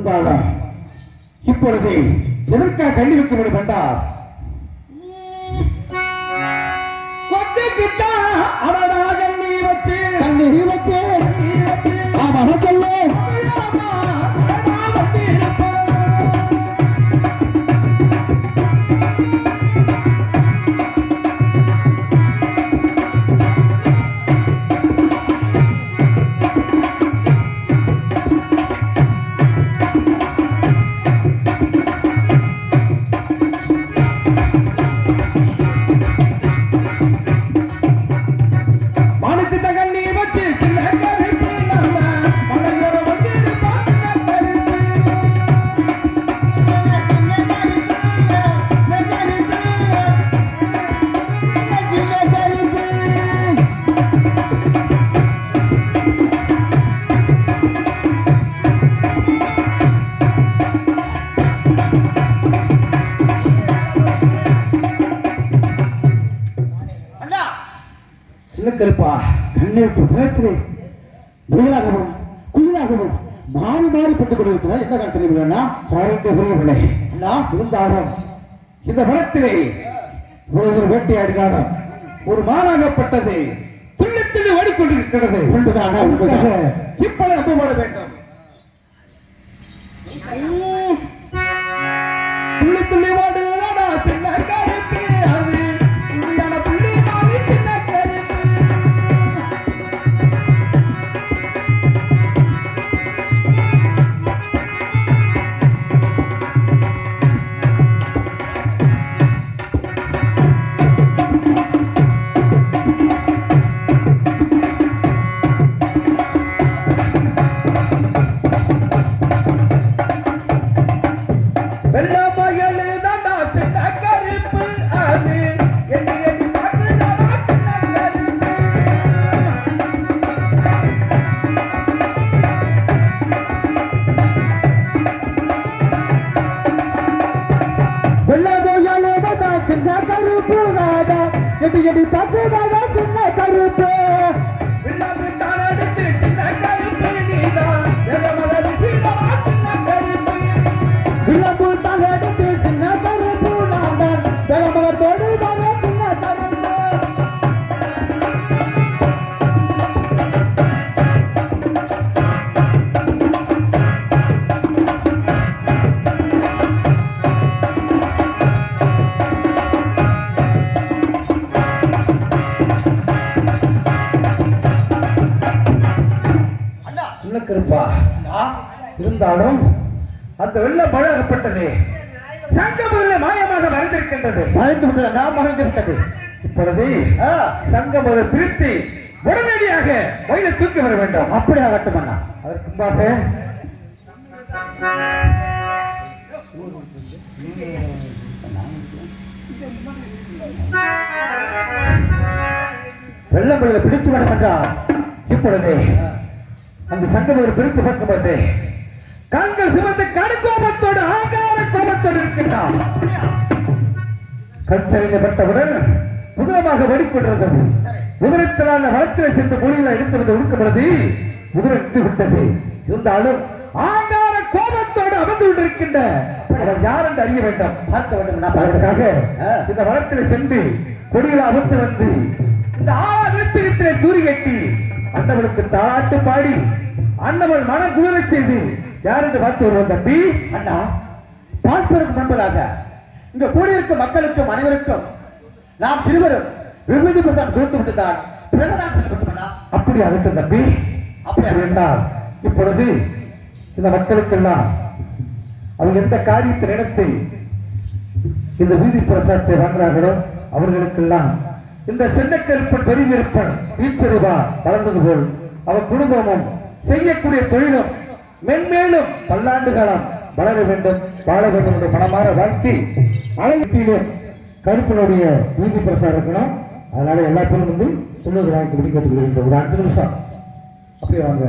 இருந்தாலும் இப்பொழுது எதற்காக கண்ணி வைக்க முடியும் வேண்டாம் கொத்திக்கிட்டா அடடா கண்ணி வச்சு ஆமா சொல்லு கருப்பா கண்ணுக்கு தினத்திலே முயலாகவும் குயிலாகவும் மாறி மாறி பட்டுக் கொண்டிருக்கிறார். என்ன காரணம் தெரியவில்லைன்னா புரியவில்லை. இருந்தாலும் இந்த வனத்திலே ஒரு வேட்டையாடினாலும் ஒரு மானாகப்பட்டது துள்ளி துள்ளி ஓடிக்கொண்டிருக்கிறது என்பதாக இப்படி நம்பப்பட வேண்டும். துள்ளி துள்ளி ஓடுகிறா சின்ன கருப்பு அது துள்ளியான புள்ளி மாறி சின்ன கருப்பு எடி பக்குதாதா சின்ன கருப்பு வில்லாது தாளடிச்சு சின்ன கருப்பு நீதான் எதமதது சின்ன கருப்பு வில்லாது தாளடிச்சு சின்ன கருப்பு நான்தான் எதமதோடு தானே சின்ன கருப்பு கருப்பா இருந்தாலும் அந்த வெள்ளம் பழகப்பட்டது சங்கமதிலே மாயமாக மறைந்திருக்கின்றது. மறைந்துவிட்டது. இப்பொழுது சங்கமதை பிரித்து உடனடியாக வயலை தூக்கி வர வேண்டும். அப்படி ஆகட்டும் அண்ணா. அதற்கு முன்பாக வெள்ளம் பிடித்து வரும் என்றால் இப்பொழுது அந்த சங்கமத்தை பிரித்து பார்க்கும்போது கண்கள் சிவந்த கடுக்கோபத்தோடு ஆகார கோபத்தோடு இருக்கின்றான். கற்சரிக்கப்பட்டவுடன் புதிரமாக வடிக்கொண்டிருந்தது. உதிரத்திலான வளத்தில் சென்று மொழிகளை எடுத்து வந்து ஒடுக்கப்படுது. உதிர விட்டு விட்டது. இருந்தாலும் ஆகார கோபத்தோடு அமர்ந்து கொண்டிருக்கின்ற அவர் யார் என்று அறிய வேண்டும், பார்க்க வேண்டும். அதற்காக இந்த வளத்தில் சென்று கொடிகளை அமர்த்து வந்து இந்த ஆலயத்திலே தூரி கட்டி அண்ணவளுக்கு தாட்டு பாடி அண்ணவள் மன குளிர செய்து யார் என்று பார்த்து வருவோம். தம்பி அண்ணா, பார்ப்பதற்கு முன்பதாக இந்த கூடியிருக்கும் மக்களுக்கும் அனைவருக்கும் நாம் இருவரும் விருது பிரசாதம் கொடுத்து விட்டுதான் பிறகுதான் செல்லப்பட்டோம்னா. அப்படி ஆகட்டும் தம்பி. அப்படி என்றால் இப்பொழுது இந்த மக்களுக்கெல்லாம் அவங்க எந்த காரியத்தை நடத்தி இந்த வீதி பிரசாதத்தை வாங்குறார்களோ அவர்களுக்கெல்லாம் இந்த சின்னக்கருப்பன் பெரியப்பன் வீச்சரிவா வளர்ந்தது போல் அவர் குடும்பமும் செய்யக்கூடிய தொழிலும் மென்மேலும் பல்லாண்டு காலம் வளர வேண்டும், வாழ வேண்டும் என்ற மனமாற வாழ்த்தி அனைத்திலும் கருப்பனுடைய வீதி பிரசாரம் இருக்கணும். அதனால எல்லா பேரும் வந்து சொல்லுவது வாங்கி முடிக்கிறதுக்கு ஒரு 5 நிமிஷம் அப்படியே வாங்க.